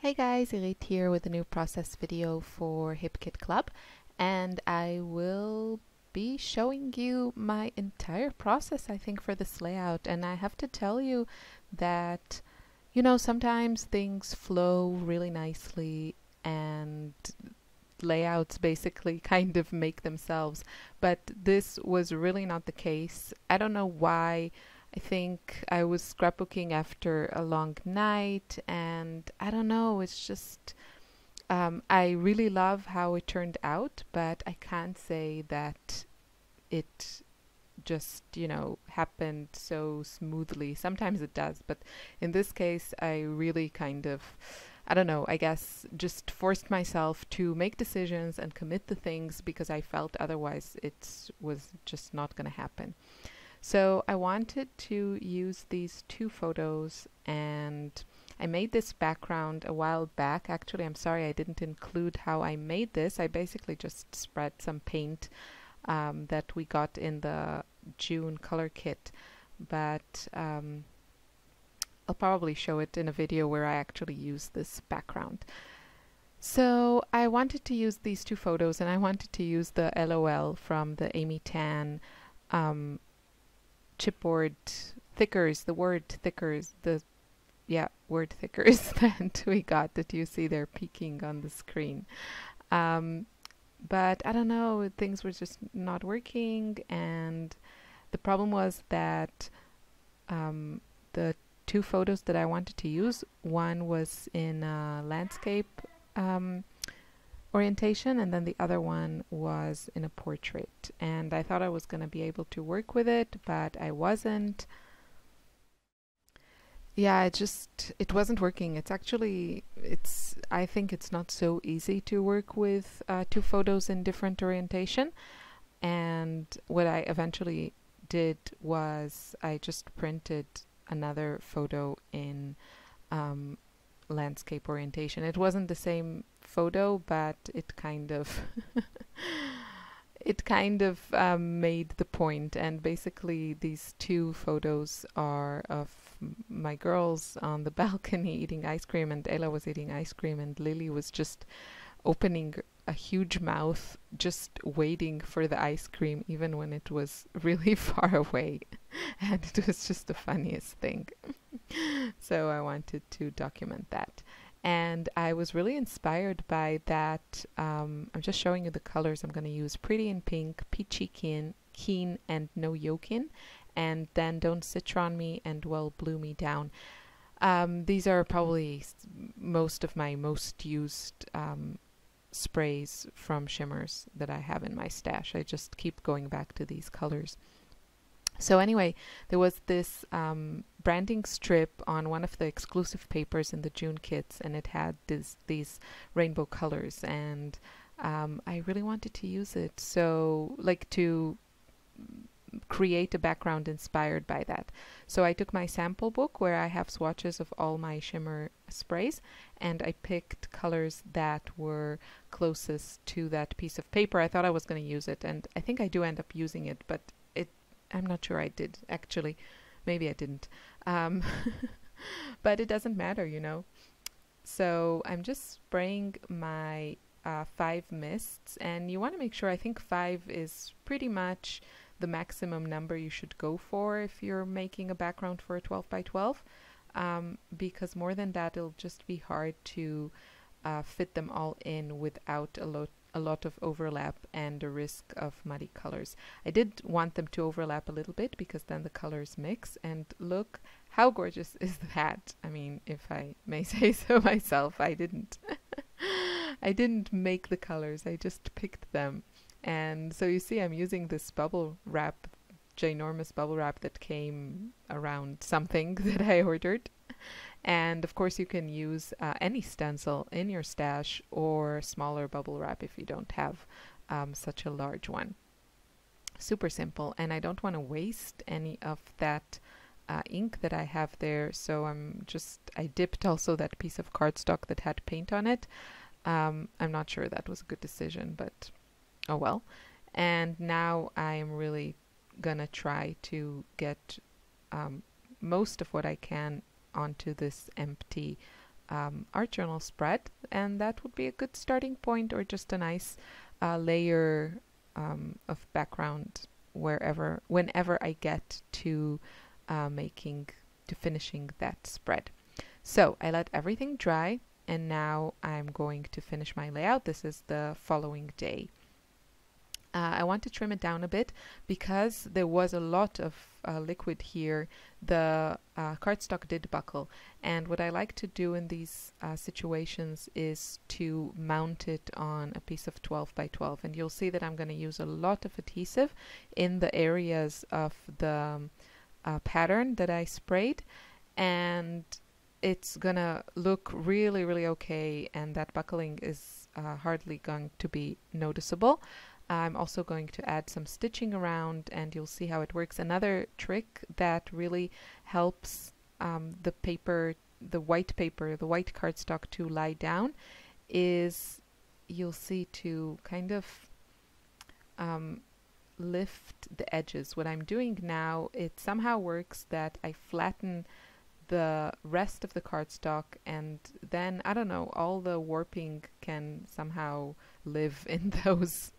Hey guys, Irit here with a new process video for HipKit Club, and I will be showing you my entire process, I think, for this layout. And I have to tell you that, sometimes things flow really nicely and layouts basically kind of make themselves, but this was really not the case. I don't know why. I think I was scrapbooking after a long night, and I don't know, it's just I really love how it turned out, but I can't say that it just, happened so smoothly. Sometimes it does, but in this case, I really kind of, I don't know, I guess just forced myself to make decisions and commit to things because I felt otherwise it was just not going to happen. So I wanted to use these two photos, and I made this background a while back. Actually, I'm sorry I didn't include how I made this. I basically just spread some paint that we got in the June color kit, but I'll probably show it in a video where I actually use this background. So I wanted to use these two photos, and I wanted to use the LOL from the Amy Tan chipboard thickers, the word thickers, word thickers that we got, that you see there peeking on the screen. But I don't know, things were just not working, and the problem was that the two photos that I wanted to use, one was in landscape orientation, and then the other one was in a portrait, and I thought I was going to be able to work with it, but I wasn't. Yeah, it wasn't working. I think it's not so easy to work with two photos in different orientation. And what I eventually did was I just printed another photo in landscape orientation. It wasn't the same photo, but it kind of made the point. And basically these two photos are of my girls on the balcony eating ice cream, and Ella was eating ice cream, and Lily was just opening a huge mouth, just waiting for the ice cream, even when it was really far away. And it was just the funniest thing. So I wanted to document that. And I was really inspired by that. I'm just showing you the colors I'm going to use. Pretty in Pink, Peachy Keen, and No Yokin. And then Don't Citron Me and Well Blue Me Down. These are probably most of my most used sprays from shimmers that I have in my stash. I just keep going back to these colors. So anyway, there was this branding strip on one of the exclusive papers in the June kits, and it had these rainbow colors, and I really wanted to use it, so like to create a background inspired by that. So I took my sample book where I have swatches of all my shimmer sprays, and I picked colors that were closest to that piece of paper. I thought I was going to use it, and I think I do end up using it, but I'm not sure I did, actually. Maybe I didn't. But it doesn't matter, So I'm just spraying my 5 mists, and you want to make sure, I think 5 is pretty much the maximum number you should go for if you're making a background for a 12 by 12, because more than that it'll just be hard to fit them all in without a lot of overlap and a risk of muddy colors. I did want them to overlap a little bit because then the colors mix, and look how gorgeous is that. I mean, if I may say so myself, I didn't I didn't make the colors, I just picked them. And so you see I'm using this bubble wrap, ginormous bubble wrap that came around something that I ordered. And of course you can use any stencil in your stash or smaller bubble wrap if you don't have such a large one. Super simple, and I don't want to waste any of that ink that I have there, so I dipped also that piece of cardstock that had paint on it. I'm not sure that was a good decision, but oh well. And now I am really gonna try to get most of what I can onto this empty art journal spread, and that would be a good starting point, or just a nice layer of background whenever I get to finishing that spread. So I let everything dry, and now I'm going to finish my layout. This is the following day. I want to trim it down a bit because there was a lot of liquid here. The cardstock did buckle, and what I like to do in these situations is to mount it on a piece of 12 by 12, and you'll see that I'm going to use a lot of adhesive in the areas of the pattern that I sprayed, and it's gonna look really, really okay, and that buckling is hardly going to be noticeable. I'm also going to add some stitching around, and you'll see how it works. Another trick that really helps the white cardstock to lie down is, you'll see, to kind of lift the edges. What I'm doing now, it somehow works that I flatten the rest of the cardstock, and then, I don't know, all the warping can somehow live in those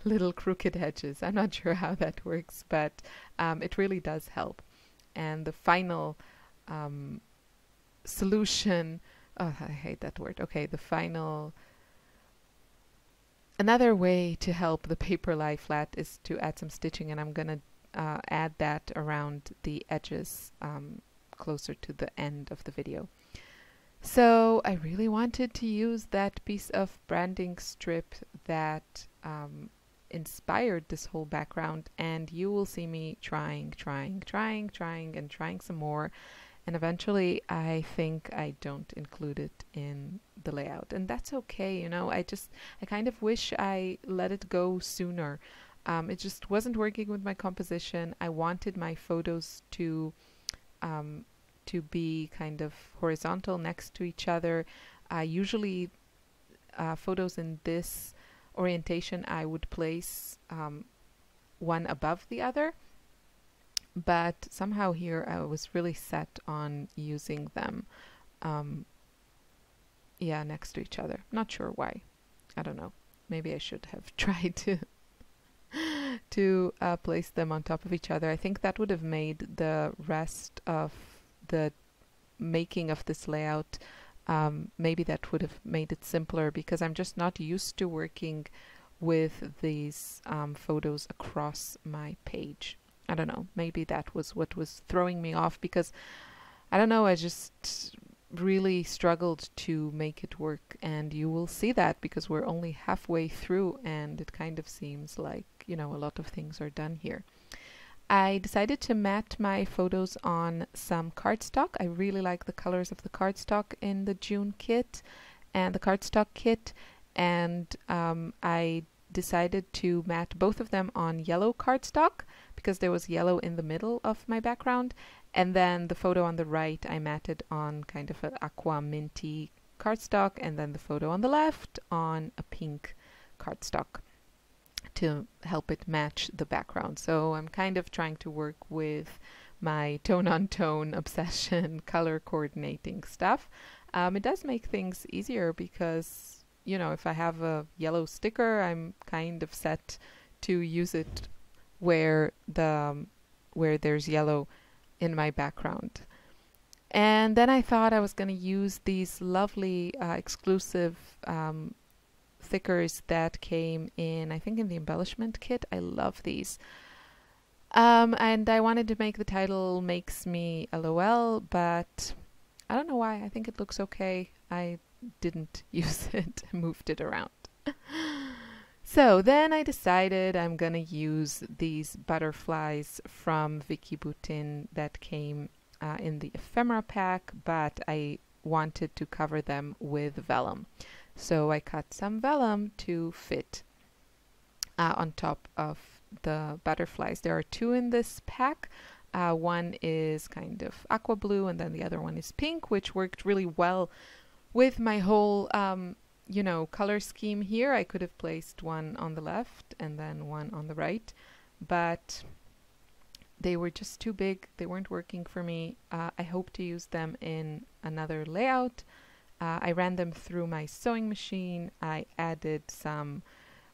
little crooked edges. I'm not sure how that works, but it really does help. And the final solution, oh, I hate that word. Okay, another way to help the paper lie flat is to add some stitching, and I'm gonna add that around the edges closer to the end of the video. So I really wanted to use that piece of branding strip that inspired this whole background, and you will see me trying and trying some more, and eventually I think I don't include it in the layout, and that's okay. You know, I kind of wish I let it go sooner. It just wasn't working with my composition. I wanted my photos to be kind of horizontal next to each other. Usually photos in this orientation I would place one above the other, but somehow here I was really set on using them next to each other. Not sure why. I don't know. Maybe I should have tried to place them on top of each other. I think that would have made the rest of the making of this layout, maybe that would have made it simpler, because I'm just not used to working with these photos across my page. I don't know, maybe that was what was throwing me off, because I don't know, I just really struggled to make it work, and you will see that because we're only halfway through and it kind of seems like, you know, a lot of things are done here. I decided to mat my photos on some cardstock. I really like the colors of the cardstock in the June kit and the cardstock kit, and I decided to mat both of them on yellow cardstock because there was yellow in the middle of my background, and then the photo on the right I matted on kind of an aqua minty cardstock, and then the photo on the left on a pink cardstock to help it match the background. So I'm kind of trying to work with my tone-on-tone obsession, color coordinating stuff. It does make things easier because, you know, if I have a yellow sticker, I'm kind of set to use it where there's yellow in my background. And then I thought I was going to use these lovely exclusive thickers that came in, I think, in the embellishment kit. I love these. And I wanted to make the title Makes Me LOL, but I don't know why. I think it looks okay. I didn't use it. I moved it around. So then I decided I'm gonna use these butterflies from Vicky Boutin that came in the ephemera pack, but I wanted to cover them with vellum. So I cut some vellum to fit on top of the butterflies. There are two in this pack. One is kind of aqua blue, and then the other one is pink, which worked really well with my whole you know, color scheme here. I could have placed one on the left and then one on the right, but they were just too big. They weren't working for me. I hope to use them in another layout, I ran them through my sewing machine. I added some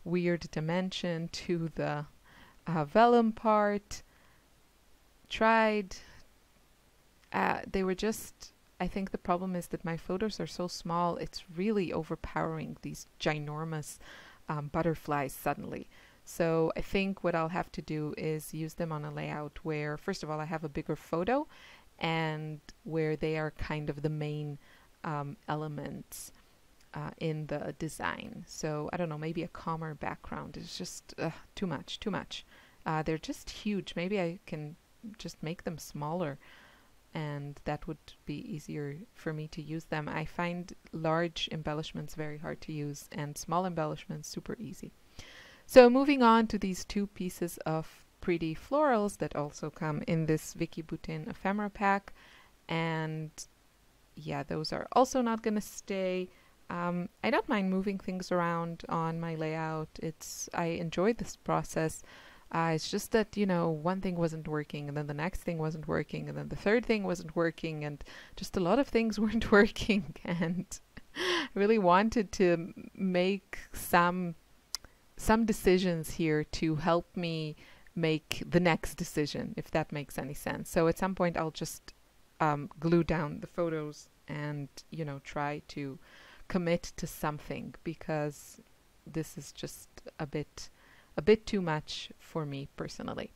weird dimension to the vellum part. Tried. They were just, I think the problem is that my photos are so small, it's really overpowering these ginormous butterflies suddenly. So I think what I'll have to do is use them on a layout where, first of all, I have a bigger photo and where they are kind of the main elements in the design. So I don't know, maybe a calmer background is just too much. They're just huge. Maybe I can just make them smaller, and that would be easier for me to use them. I find large embellishments very hard to use and small embellishments super easy. So moving on to these two pieces of pretty florals that also come in this Vicky Boutin ephemera pack, and yeah, those are also not going to stay. I don't mind moving things around on my layout. I enjoy this process. It's just that, you know, one thing wasn't working, and then the next thing wasn't working, and then the third thing wasn't working, and just a lot of things weren't working. And I really wanted to make some decisions here to help me make the next decision, if that makes any sense. So at some point I'll just glue down the photos and, you know, try to commit to something, because this is just a bit too much for me personally.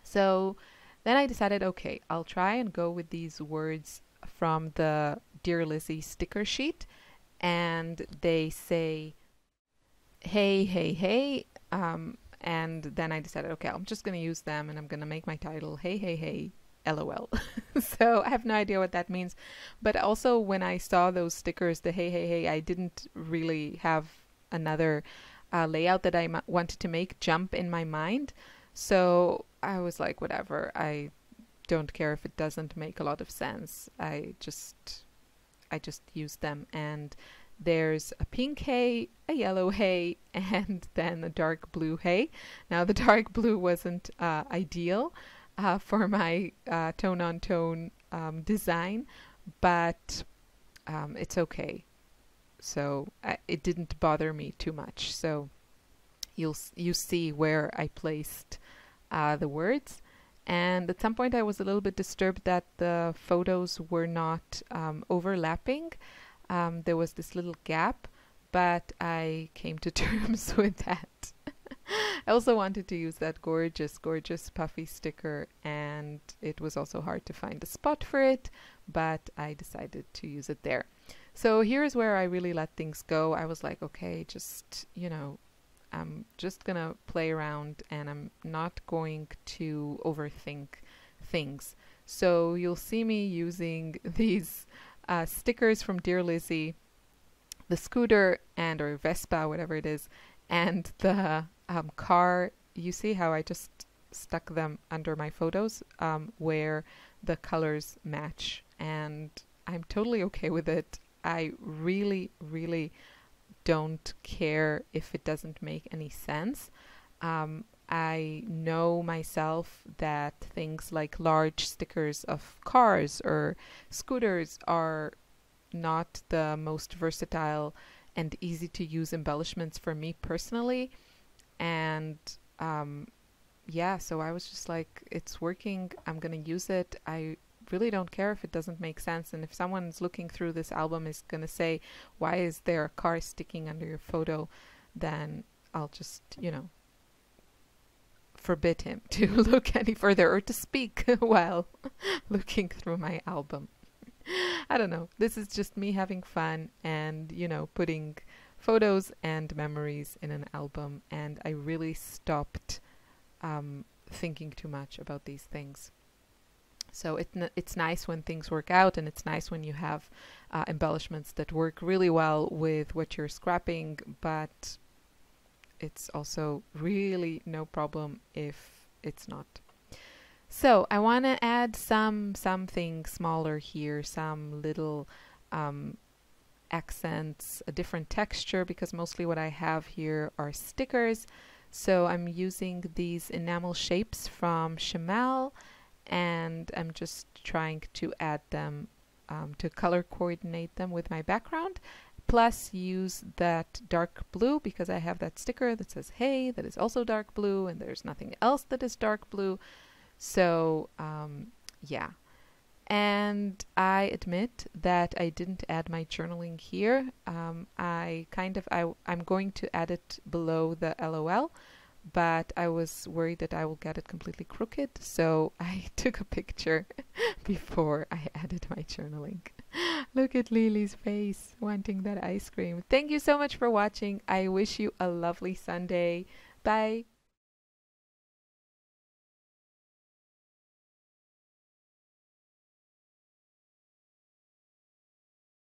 So then I decided, okay, I'll try and go with these words from the Dear Lizzie sticker sheet, and they say, hey, hey, hey, and then I decided, okay, I'm just going to use them, and I'm going to make my title, hey, hey, hey, LOL. So I have no idea what that means. But also when I saw those stickers, the hey, hey, hey, I didn't really have another layout that I wanted to make jump in my mind. So I was like, whatever, I don't care if it doesn't make a lot of sense. I just use them. And there's a pink hay, a yellow hay, and then a dark blue hay. Now the dark blue wasn't ideal for my tone-on-tone design, but it's okay. So it didn't bother me too much. So you see where I placed the words. And at some point I was a little bit disturbed that the photos were not overlapping. There was this little gap, but I came to terms with that. I also wanted to use that gorgeous puffy sticker, and it was also hard to find a spot for it, but I decided to use it there. So here's where I really let things go. I was like, okay, just, you know, I'm just gonna play around, and I'm not going to overthink things. So you'll see me using these stickers from Dear Lizzie, the scooter or Vespa, whatever it is, and the car. You see how I just stuck them under my photos where the colors match, and I'm totally okay with it. I really don't care if it doesn't make any sense. I know myself that things like large stickers of cars or scooters are not the most versatile and easy to use embellishments for me personally. And yeah, so I was just like, it's working, I'm gonna use it. I really don't care if it doesn't make sense, and if someone's looking through this album is gonna say, why is there a car sticking under your photo, then I'll just, you know, forbid him to look any further or to speak while looking through my album. I don't know, this is just me having fun and, you know, putting photos and memories in an album, and I really stopped thinking too much about these things. So it's nice when things work out, and it's nice when you have embellishments that work really well with what you're scrapping, but it's also really no problem if it's not. So I want to add something smaller here, some little accents, a different texture, because mostly what I have here are stickers. So I'm using these enamel shapes from Chamel, and I'm just trying to add them to color coordinate them with my background, plus use that dark blue because I have that sticker that says hey, that is also dark blue, and there's nothing else that is dark blue. So yeah. And I admit that I didn't add my journaling here. I'm going to add it below the LOL, but I was worried that I will get it completely crooked, so I took a picture before I added my journaling. Look at Lily's face, wanting that ice cream. Thank you so much for watching. I wish you a lovely Sunday. Bye.